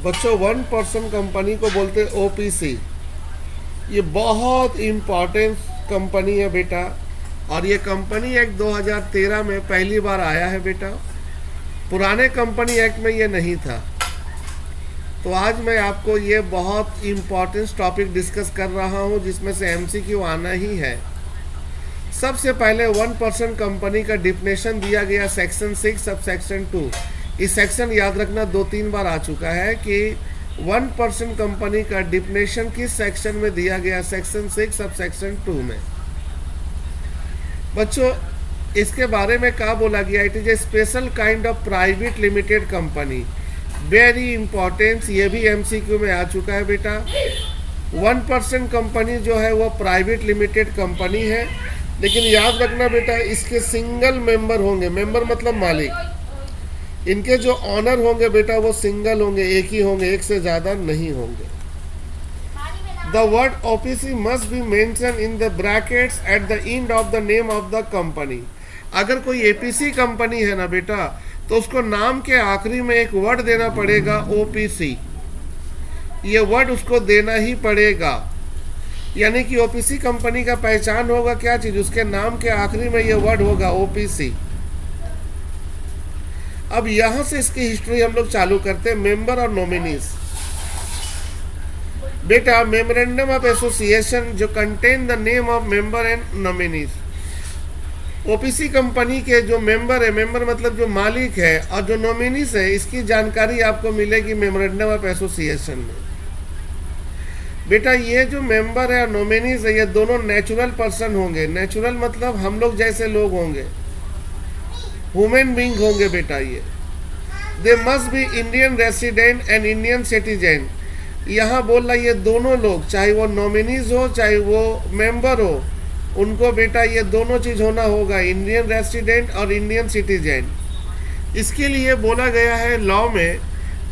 बच्चों 1% कंपनी को बोलते ओपीसी। ये बहुत इम्पोर्टेंट कंपनी है बेटा, और ये कंपनी एक्ट 2013 में पहली बार आया है बेटा। पुराने कंपनी एक्ट में ये नहीं था। तो आज मैं आपको ये बहुत इम्पोर्टेंट टॉपिक डिस्कस कर रहा हूँ, जिसमें से एमसीक्यू आना ही है। सबसे पहले 1% कंपनी का डिफिनेशन दिया गया सेक्शन 6 सब सेक्शन 2। इस सेक्शन याद रखना 2-3 बार आ चुका है कि 1% कंपनी का डिफिनेशन किस सेक्शन में दिया गया, सेक्शन 6 सब सेक्शन 2 में। बच्चों इसके बारे में क्या बोला गया, it is a special kind of private limited company. Very importance, ये भी एमसीक्यू में आ चुका है बेटा। 1% कंपनी जो है वो प्राइवेट लिमिटेड कंपनी है, लेकिन याद रखना बेटा इसके सिंगल मेंबर होंगे। मेंबर मतलब मालिक। इनके जो ऑनर होंगे बेटा वो सिंगल होंगे, एक ही होंगे, एक से ज़्यादा नहीं होंगे। The word OPC must be mention in the brackets at the end of the name of the company. अगर कोई एपीसी कंपनी है ना बेटा, तो उसको नाम के आखिरी में एक वर्ड देना पड़ेगा, ओपीसी। ये वर्ड उसको देना ही पड़ेगा। यानी कि ओपीसी कंपनी का पहचान होगा क्या चीज, उसके नाम के आखिरी में ये वर्ड होगा ओपीसी। अब यहां से इसकी हिस्ट्री हम लोग चालू करते हैं। मेंबर और नॉमिनीज। बेटा मेमोरेंडम ऑफ एसोसिएशन जो contain the name of member and nominees. OPC company के जो मेंबर है, मेंबर मतलब जो मालिक है, और जो नॉमिनीज है, इसकी जानकारी आपको मिलेगी मेमोरेंडम ऑफ एसोसिएशन में। बेटा ये जो मेंबर है और नॉमिनीज है, ये दोनों नेचुरल पर्सन होंगे। नेचुरल मतलब हम लोग जैसे लोग होंगे, ह्यूमन बीइंग होंगे बेटा। ये they must be Indian resident and Indian citizen. यहाँ बोल रहा ये दोनों लोग, चाहे वो नॉमिनीज हो चाहे वो मेंबर हो, उनको बेटा ये दोनों चीज़ होना होगा, इंडियन रेसिडेंट और इंडियन सिटीजन। इसके लिए बोला गया है लॉ में,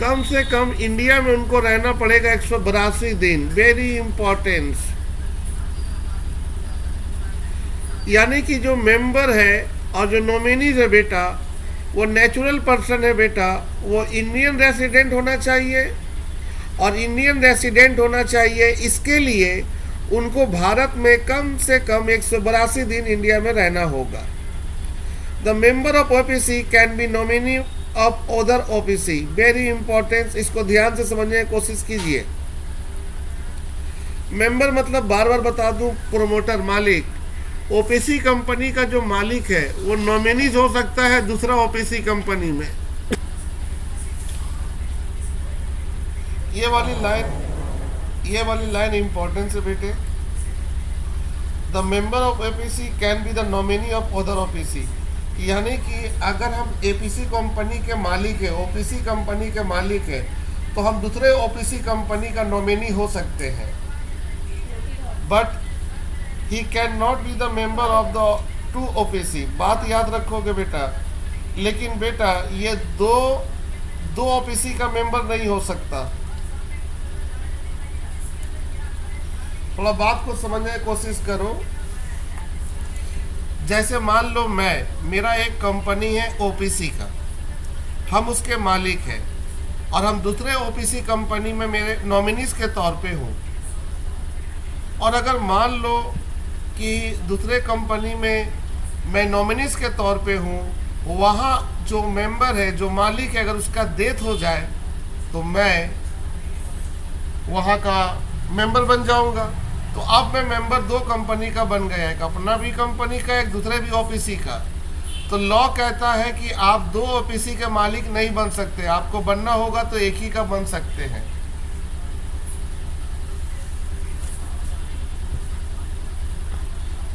कम से कम इंडिया में उनको रहना पड़ेगा 182 दिन। Very importance. यानी कि जो मेंबर है और जो नॉमिनीज है बेटा, वो नेचुरल पर्सन है बेटा, वो इंडियन रेसिडेंट होना चाहिए और इंडियन रेसिडेंट होना चाहिए। इसके लिए उनको भारत में कम से कम 182 दिन इंडिया में रहना होगा। The member of OPC can be nominee of other OPC. Very important, इसको ध्यान से समझने की कोशिश कीजिए। मेंबर मतलब बार बार बता दूं, प्रोमोटर, मालिक। ओपीसी कंपनी का जो मालिक है वो नॉमिनीज हो सकता है दूसरा ओपीसी कंपनी में। ये वाली लाइन इंपॉर्टेंट है बेटे। The member of OPC can be the nominee of other OPC. यानी कि अगर हम एपीसी कंपनी के मालिक है, ओपीसी कंपनी के मालिक है, तो हम दूसरे ओपीसी कंपनी का नॉमिनी हो सकते हैं, but he can not be the member of the two OPC. बात याद रखोगे बेटा। लेकिन बेटा ये दो ओपीसी का मेंबर नहीं हो सकता। थोड़ा बात को समझने की कोशिश करो। जैसे मान लो मेरा एक कंपनी है ओपीसी का, हम उसके मालिक हैं, और हम दूसरे ओपीसी कंपनी में मेरे नॉमिनीज के तौर पे हूँ। और अगर मान लो कि दूसरे कंपनी में मैं नॉमिनीज के तौर पे हूँ, वहाँ जो मेंबर है, जो मालिक है, अगर उसका डेथ हो जाए तो मैं वहाँ का मेंबर बन जाऊँगा। तो अब मैं मेंबर दो कंपनी का बन गया, एक अपना भी कंपनी का, एक दूसरे भी ओपीसी का। तो लॉ कहता है कि आप दो ओपीसी के मालिक नहीं बन सकते, आपको बनना होगा तो एक ही का बन सकते हैं।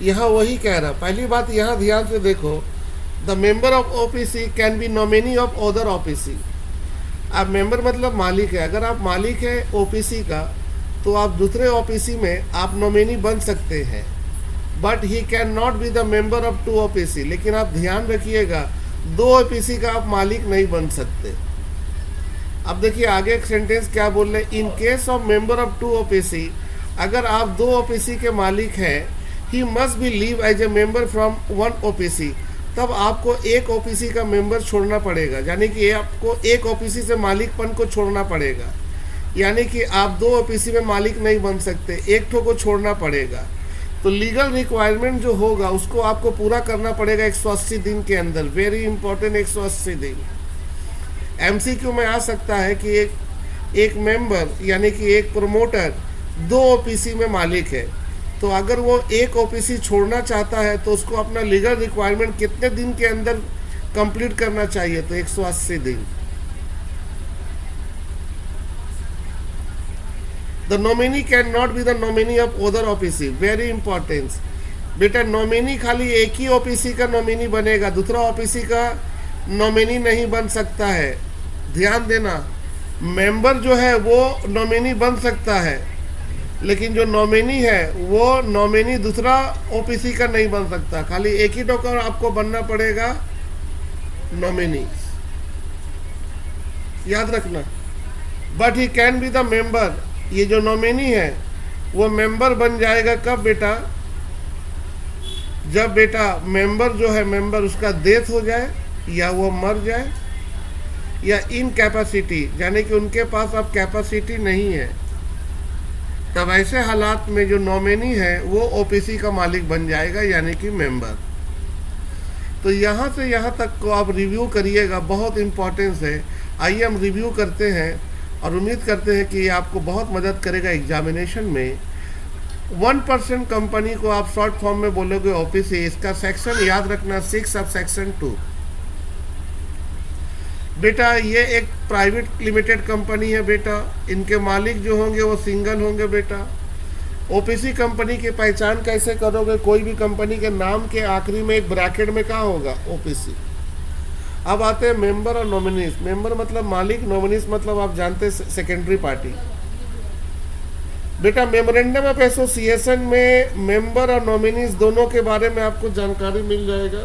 यहाँ वही कह रहा। पहली बात यहाँ ध्यान से देखो, the member of OPC can be nominee of other OPC. अब मेंबर मतलब मालिक है। अगर आप मालिक है ओपीसी का, तो आप दूसरे ओपीसी में आप नॉमिनी बन सकते हैं, but he can not be the member of two OPC. लेकिन आप ध्यान रखिएगा, दो ओपीसी का आप मालिक नहीं बन सकते। अब देखिए आगे एक सेंटेंस क्या बोल रहे, in case of member of two OPC, अगर आप दो ओपीसी के मालिक हैं, he must be leave as a member from one OPC. तब आपको एक ओपीसी का मेंबर छोड़ना पड़ेगा, यानी कि आपको एक ओपीसी से मालिकपन को छोड़ना पड़ेगा, यानी कि आप दो ओपीसी में मालिक नहीं बन सकते, एक ठो को छोड़ना पड़ेगा। तो लीगल रिक्वायरमेंट जो होगा उसको आपको पूरा करना पड़ेगा 180 दिन के अंदर। वेरी इंपॉर्टेंट, 180 दिन। एमसीक्यू में आ सकता है कि एक मेंबर यानी कि एक प्रमोटर दो ओपीसी में मालिक है, तो अगर वो एक ओपीसी छोड़ना चाहता है तो उसको अपना लीगल रिक्वायरमेंट कितने दिन के अंदर कंप्लीट करना चाहिए? तो 180 दिन। The nominee can not be the nominee of other OPC. Very importance बेटा, नॉमिनी खाली एक ही ओपीसी का नॉमिनी बनेगा, दूसरा ओपीसी का नॉमिनी नहीं बन सकता है। ध्यान देना, मेंबर जो है वो नॉमिनी बन सकता है, लेकिन जो नॉमिनी है वो नॉमिनी दूसरा ओपीसी का नहीं बन सकता। खाली एक ही टोकन आपको बनना पड़ेगा नॉमिनी, याद रखना। But he can be the member. ये जो नॉमिनी है वो मेंबर बन जाएगा कब बेटा? जब बेटा मेंबर जो है मेंबर उसका डेथ हो जाए, या वो मर जाए, या इनकैपेसिटी यानी कि उनके पास अब कैपेसिटी नहीं है, तब ऐसे हालात में जो नॉमिनी है वो ओपीसी का मालिक बन जाएगा, यानी कि मेंबर। तो यहाँ से यहाँ तक को आप रिव्यू करिएगा, बहुत इंपॉर्टेंस है। आइए हम रिव्यू करते हैं और उम्मीद करते हैं कि ये आपको बहुत मदद करेगा एग्जामिनेशन में। 1% कंपनी को आप शॉर्ट फॉर्म में बोलोगे ओपीसी। इसका सेक्शन याद रखना 6 सब सेक्शन 2। बेटा ये एक प्राइवेट लिमिटेड कंपनी है बेटा, इनके मालिक जो होंगे वो सिंगल होंगे बेटा। ओपीसी कंपनी की पहचान कैसे करोगे? कोई भी कंपनी के नाम के आखिरी में एक ब्रैकेट में क्या होगा? ओपीसी। अब आते हैं मेंबर और नॉमिनीज। मेंबर मतलब मालिक, नॉमिनीज मतलब आप जानते हैं सेकेंडरी पार्टी। बेटा मेमोरेंडम ऑफ एसोसिएशन में मेंबर और नॉमिनीज दोनों के बारे में आपको जानकारी मिल जाएगा।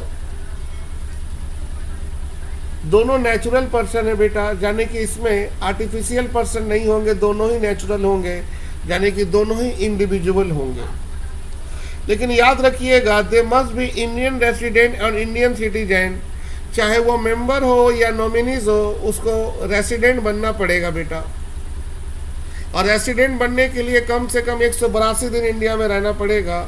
दोनों नेचुरल पर्सन है बेटा, यानी कि इसमें आर्टिफिशियल पर्सन नहीं होंगे, दोनों ही नेचुरल होंगे, यानी कि दोनों ही इंडिविजुअल होंगे। लेकिन याद रखिएगा, they must be Indian resident और इंडियन सिटीजन। चाहे वो मेंबर हो या नॉमिनीज हो, उसको रेसिडेंट बनना पड़ेगा बेटा। और रेसिडेंट बनने के लिए कम से कम 182 दिन इंडिया में रहना पड़ेगा।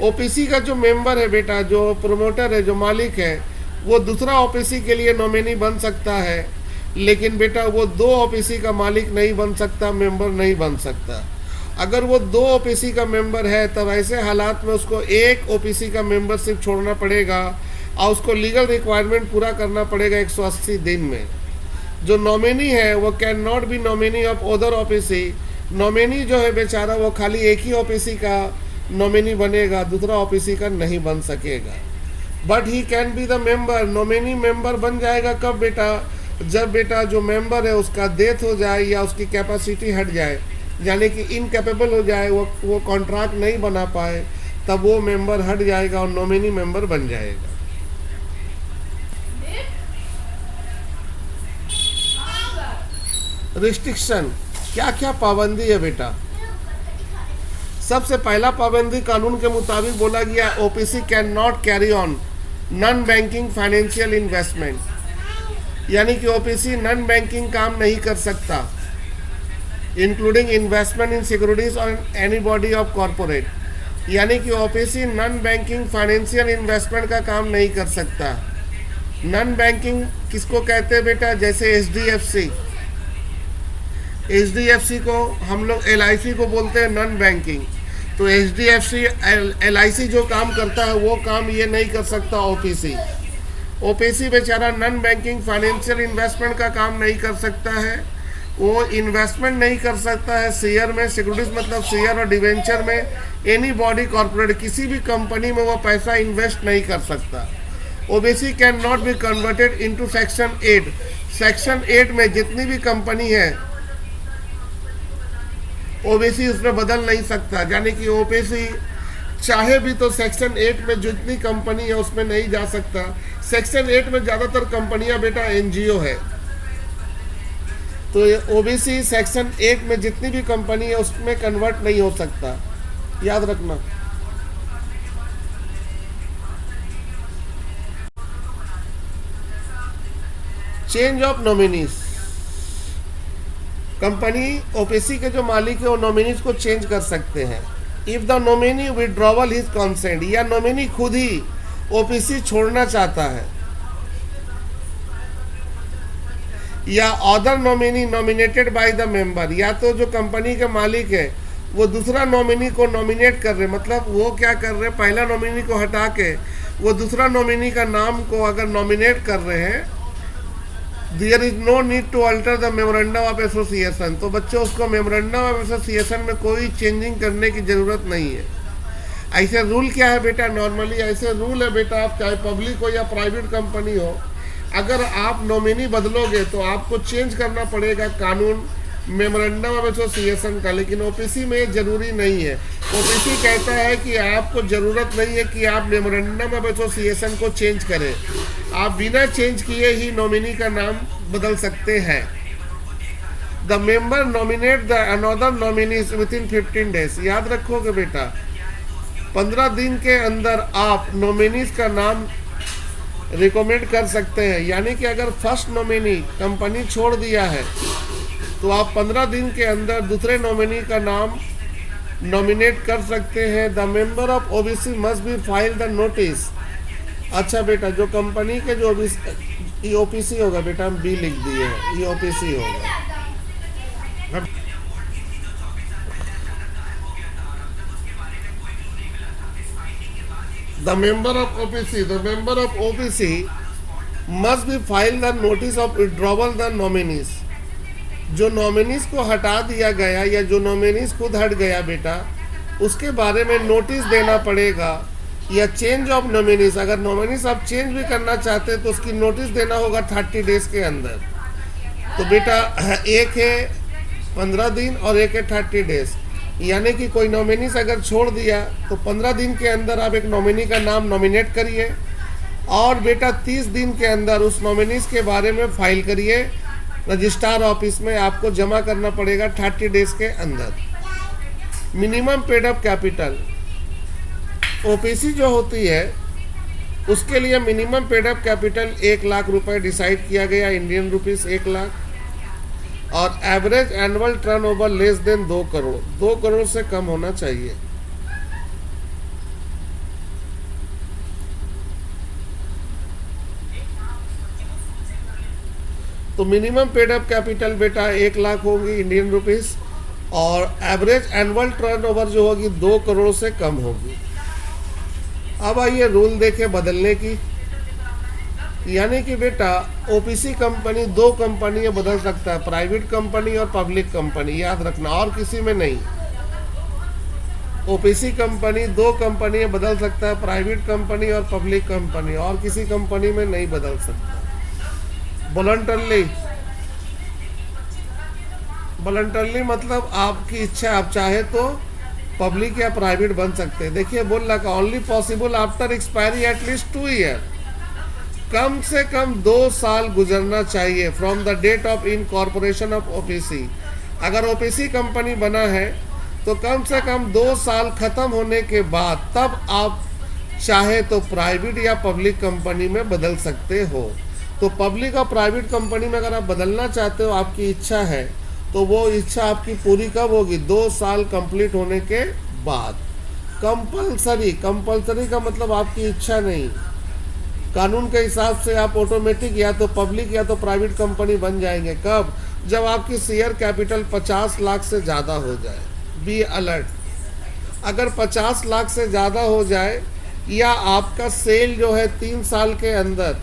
ओपीसी का जो मेंबर है बेटा, जो प्रोमोटर है, जो मालिक है, वो दूसरा ओपीसी के लिए नॉमिनी बन सकता है, लेकिन बेटा वो दो ओपीसी का मालिक नहीं बन सकता, मेंबर नहीं बन सकता। अगर वो दो ओपीसी का मेंबर है तब ऐसे हालात में उसको एक ओपीसी का मेंबरशिप छोड़ना पड़ेगा और उसको लीगल रिक्वायरमेंट पूरा करना पड़ेगा 180 दिन में। जो नॉमिनी है वो can not B nominee of other OPC. Nominee जो है बेचारा वो खाली एक ही ओपीसी का नॉमिनी बनेगा, दूसरा ओपीसी का नहीं बन सकेगा। But he can be the member. Nominee member बन जाएगा कब बेटा? जब बेटा जो मेंबर है उसका डेथ हो जाए या उसकी कैपेसिटी हट जाए, यानी कि इनकैपेबल हो जाए, वो कॉन्ट्रैक्ट नहीं बना पाए, तब वो मेंबर हट जाएगा और नॉमिनी मेंबर बन जाएगा। रिस्ट्रिक्शन, क्या क्या पाबंदी है बेटा? सबसे पहला पाबंदी कानून के मुताबिक बोला गया, OPC can not carry on non banking financial investment, यानी कि ओपीसी नॉन बैंकिंग काम नहीं कर सकता, इंक्लूडिंग इन्वेस्टमेंट इन सिक्योरिटीज और एनी बॉडी ऑफ कॉरपोरेट। यानी कि OPC non banking financial investment का काम नहीं कर सकता। नॉन बैंकिंग किसको कहते हैं बेटा? जैसे एचडीएफसी को हम लोग एलआईसी को बोलते हैं नॉन बैंकिंग। तो एचडीएफसी एलआईसी जो काम करता है वो काम ये नहीं कर सकता ओपीसी बेचारा नॉन बैंकिंग फाइनेंशियल इन्वेस्टमेंट का काम नहीं कर सकता है। वो इन्वेस्टमेंट नहीं कर सकता है शेयर में, सिक्योरिटीज मतलब शेयर और डिवेंचर में, एनी बॉडी कॉर्पोरेट किसी भी कंपनी में वो पैसा इन्वेस्ट नहीं कर सकता। OBC can not be converted into section 8। Section 8 में जितनी भी कंपनी है ओबीसी उसमें बदल नहीं सकता, यानी कि ओबीसी चाहे भी तो सेक्शन 8 में जितनी कंपनी है उसमें नहीं जा सकता। सेक्शन 8 में ज़्यादातर कंपनियां बेटा एनजीओ है, तो ओबीसी सेक्शन 8 में जितनी भी कंपनी है उसमें कन्वर्ट नहीं हो सकता, याद रखना। Change of nominees, company OPC के जो मालिक है वो नॉमिनीज को चेंज कर सकते हैं। If the nominee withdrawal his consent, या नॉमिनी खुद ही ओपीसी छोड़ना चाहता है, या other nominee nominated by the member, या तो जो कंपनी के मालिक है वो दूसरा नॉमिनी को नॉमिनेट कर रहे, मतलब वो क्या कर रहे हैं, पहला नॉमिनी को हटा के वो दूसरा नॉमिनी का नाम को अगर नॉमिनेट कर रहे हैं, there is no need to alter the memorandum of association, तो बच्चों उसको मेमोरेंडम ऑफ एसोसिएशन में कोई चेंजिंग करने की ज़रूरत नहीं है। ऐसे रूल क्या है बेटा, नॉर्मली ऐसे रूल है बेटा, आप चाहे पब्लिक हो या प्राइवेट कंपनी हो, अगर आप नॉमिनी बदलोगे तो आपको चेंज करना पड़ेगा कानून मेमोरेंडम ऑफ एसोसिएशन का, लेकिन ओपीसी में ज़रूरी नहीं है। ओपीसी कहता है कि आपको ज़रूरत नहीं है कि आप मेमोरेंडम ऑफ एसोसिएशन को चेंज करें, आप बिना चेंज किए ही नॉमिनी का नाम बदल सकते हैं। The member nominate the another nominees with in 15 days, याद रखोगे बेटा 15 दिन के अंदर आप नॉमिनीज का नाम रिकमेंड कर सकते हैं। यानी कि अगर फर्स्ट नॉमिनी कंपनी छोड़ दिया है तो आप 15 दिन के अंदर दूसरे नॉमिनी का नाम नॉमिनेट कर सकते हैं। The member of OBC must be file the notice, अच्छा बेटा जो कंपनी के जो ओपीसी होगा बेटा, हम बी लिख दिए हैं, ये ओपीसी होगा। The member of OPC must be filed the notice of withdrawal the nominees, जो नॉमिनीज को हटा दिया गया या जो नॉमिनीज खुद हट गया बेटा, उसके बारे में नोटिस देना पड़ेगा। या चेंज ऑफ नॉमिनीज, अगर नॉमिनीज आप चेंज भी करना चाहते हैं तो उसकी नोटिस देना होगा 30 डेज के अंदर। तो बेटा एक है 15 दिन और एक है 30 डेज, यानी कि कोई नॉमिनीज अगर छोड़ दिया तो 15 दिन के अंदर आप एक नॉमिनी का नाम नॉमिनेट करिए, और बेटा 30 दिन के अंदर उस नॉमिनीज के बारे में फाइल करिए रजिस्ट्रार ऑफिस में, आपको जमा करना पड़ेगा 30 डेज के अंदर। Minimum paid up capital, OPC जो होती है उसके लिए minimum paid up capital 1 lakh रुपए डिसाइड किया गया, इंडियन रुपीस 1 लाख, और average annual turnover less than 2 crore, 2 crore से कम होना चाहिए। तो मिनिमम पेड अप कैपिटल बेटा 1 लाख होगी इंडियन रुपीस, और एवरेज एनुअल टर्नओवर जो होगी 2 करोड़ से कम होगी। अब आइए रूल देखें बदलने की, यानी कि बेटा ओपीसी कंपनी 2 कंपनियां बदल सकता है, प्राइवेट कंपनी और पब्लिक कंपनी, याद रखना, और किसी में नहीं। ओपीसी कंपनी 2 कंपनियां बदल सकता है, प्राइवेट कंपनी और पब्लिक कंपनी, और किसी कंपनी में नहीं बदल सकता। वॉलंटरली मतलब आपकी इच्छा, आप चाहे तो पब्लिक या प्राइवेट बन सकते हैं। देखिए बोल रहा only possible after expiry at least 2 year, कम से कम 2 साल गुजरना चाहिए from the date of incorporation of OPC. अगर ओपीसी कंपनी बना है तो कम से कम 2 साल खत्म होने के बाद तब आप चाहे तो प्राइवेट या पब्लिक कंपनी में बदल सकते हो। तो पब्लिक और प्राइवेट कंपनी में अगर आप बदलना चाहते हो, आपकी इच्छा है, तो वो इच्छा आपकी पूरी कब होगी? 2 साल कंप्लीट होने के बाद। कंपलसरी का मतलब आपकी इच्छा नहीं, कानून के हिसाब से आप ऑटोमेटिक या तो पब्लिक या तो प्राइवेट कंपनी बन जाएंगे। कब? जब आपकी शेयर कैपिटल 50 लाख से ज़्यादा हो जाए। बी अलर्ट, अगर 50 लाख से ज़्यादा हो जाए या आपका सेल जो है 3 साल के अंदर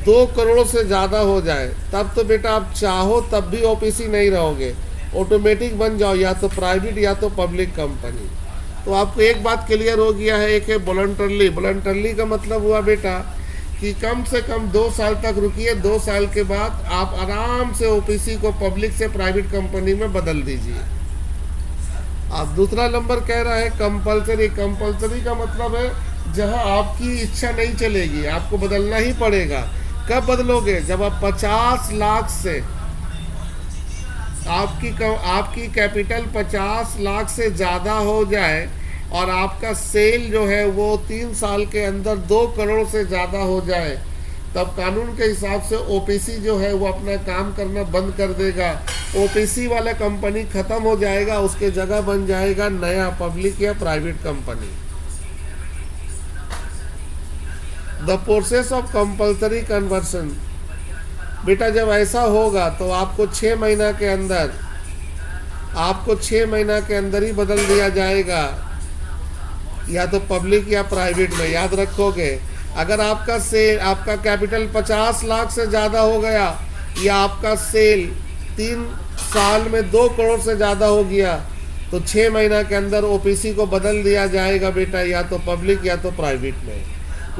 2 करोड़ से ज़्यादा हो जाए, तब तो बेटा आप चाहो तब भी ओपीसी नहीं रहोगे, ऑटोमेटिक बन जाओ या तो प्राइवेट या तो पब्लिक कंपनी। तो आपको एक बात क्लियर हो गया है, एक है वॉलंटरली का मतलब हुआ बेटा कि कम से कम 2 साल तक रुकिए, 2 साल के बाद आप आराम से ओपीसी को पब्लिक से प्राइवेट कंपनी में बदल दीजिए। अब दूसरा नंबर कह रहा है कंपलसरी का मतलब है जहां आपकी इच्छा नहीं चलेगी, आपको बदलना ही पड़ेगा। कब बदलोगे? जब आप 50 लाख से आपकी कैपिटल 50 लाख से ज़्यादा हो जाए और आपका सेल जो है वो 3 साल के अंदर 2 करोड़ से ज़्यादा हो जाए, तब कानून के हिसाब से ओपीसी जो है वो अपना काम करना बंद कर देगा। ओपीसी वाला कंपनी खत्म हो जाएगा, उसके जगह बन जाएगा नया पब्लिक या private company. The process of compulsory conversion, बेटा जब ऐसा होगा तो आपको 6 महीना के अंदर ही बदल दिया जाएगा, या तो पब्लिक या प्राइवेट में। याद रखोगे, अगर आपका कैपिटल 50 लाख से ज़्यादा हो गया, या आपका सेल 3 साल में 2 करोड़ से ज़्यादा हो गया, तो 6 महीना के अंदर ओपीसी को बदल दिया जाएगा बेटा, या तो पब्लिक या तो प्राइवेट में।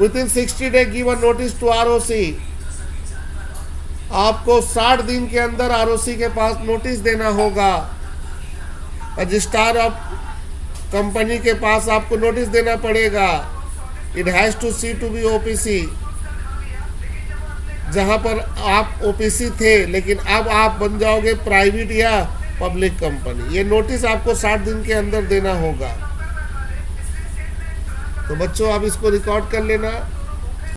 Within 60 day give a notice to ROC, आपको 60 दिन के अंदर आरओसी के पास नोटिस देना होगा। रजिस्ट्रार ऑफ कंपनी के पास आपको नोटिस देना पड़ेगा। It has to cease to be OPC, जहां पर आप ओपीसी थे लेकिन अब आप बन जाओगे प्राइवेट या पब्लिक कंपनी। ये नोटिस आपको 60 दिन के अंदर देना होगा। तो बच्चों आप इसको रिकॉर्ड कर लेना।